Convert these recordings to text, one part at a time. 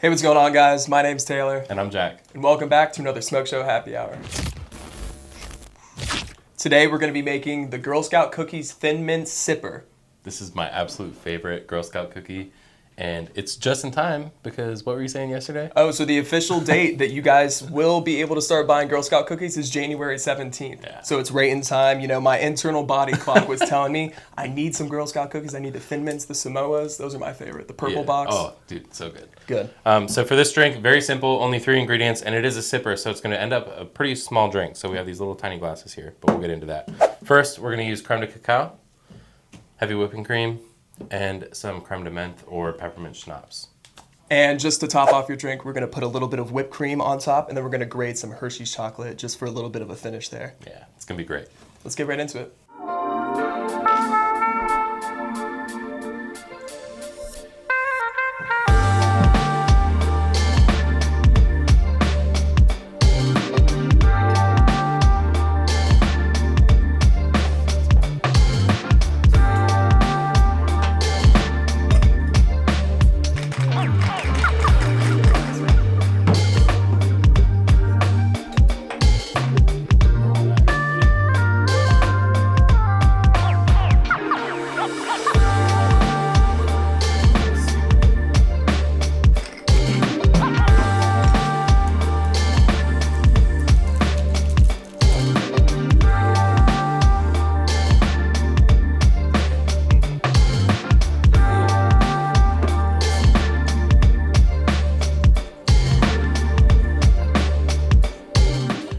Hey, what's going on, guys? My name's Taylor. And I'm Jack. And welcome back to another Smokeshow Happy Hour. Today, we're going to be making the Girl Scout Cookies Thin Mint Sipper. This is my absolute favorite Girl Scout cookie. And it's just in time because what were you saying yesterday? Oh, so the official date that you guys will be able to start buying Girl Scout cookies is January 17th. Yeah. So it's right in time. You know, my internal body clock was telling me I need some Girl Scout cookies. I need the Thin Mints, the Samoas. Those are my favorite. The purple box. Oh, dude, so good. Good. So for this drink, very simple, only 3 ingredients, and it is a sipper, so it's going to end up a pretty small drink. So we have these little tiny glasses here, but we'll get into that. First, we're going to use crème de cacao, heavy whipping cream, and some crème de menthe or peppermint schnapps. And just to top off your drink, we're going to put a little bit of whipped cream on top, and then we're going to grate some Hershey's chocolate just for a little bit of a finish there. Yeah, it's going to be great. Let's get right into it.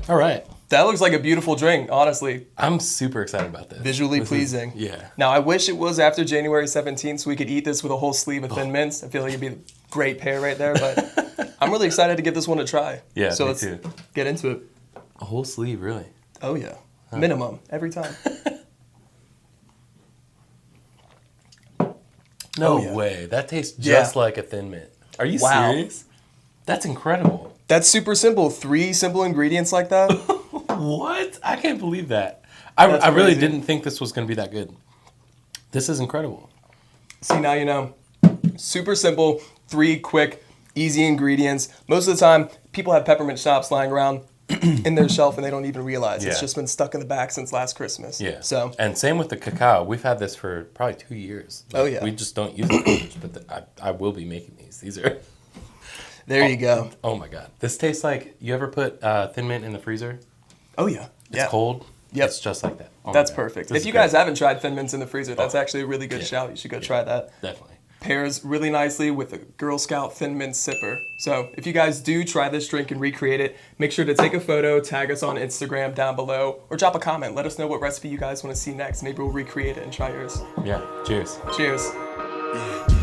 All right. That looks like a beautiful drink, honestly. I'm super excited about this. Visually pleasing. Yeah. Now, I wish it was after January 17th so we could eat this with a whole sleeve of Thin Mints. I feel like it'd be a great pair right there, but I'm really excited to give this one a try. Yeah, so me let's too. get into it. A whole sleeve, really? Oh, yeah. Minimum, every time. No Oh, yeah. way. That tastes just like a Thin Mint. Are you Wow. serious? That's incredible. That's super simple. 3 simple ingredients like that. What? I can't believe that. I really crazy. didn't think this was going to be that good. This is incredible. See, now you know. Super simple, 3 quick, easy ingredients. Most of the time, people have peppermint schnapps lying around in their shelf and they don't even realize. It's Yeah. just been stuck in the back since last Christmas. Yeah. So, And same with the cacao. We've had this for probably 2 years. Oh, yeah. We just don't use it much, but I will be making these. These are... there you go. Oh my God. This tastes like... You ever put Thin Mint in the freezer? Oh, yeah. It's cold. Yep. It's just like that. Oh my That's God. perfect. This If is you great. guys haven't tried Thin Mints in the freezer, that's actually a really good shout. You should go try that. Definitely. Pairs really nicely with a Girl Scout Thin Mint Sipper. So if you guys do try this drink and recreate it, make sure to take a photo, tag us on Instagram down below, or drop a comment. Let us know what recipe you guys want to see next. Maybe we'll recreate it and try yours. Yeah. Cheers. Cheers. Yeah.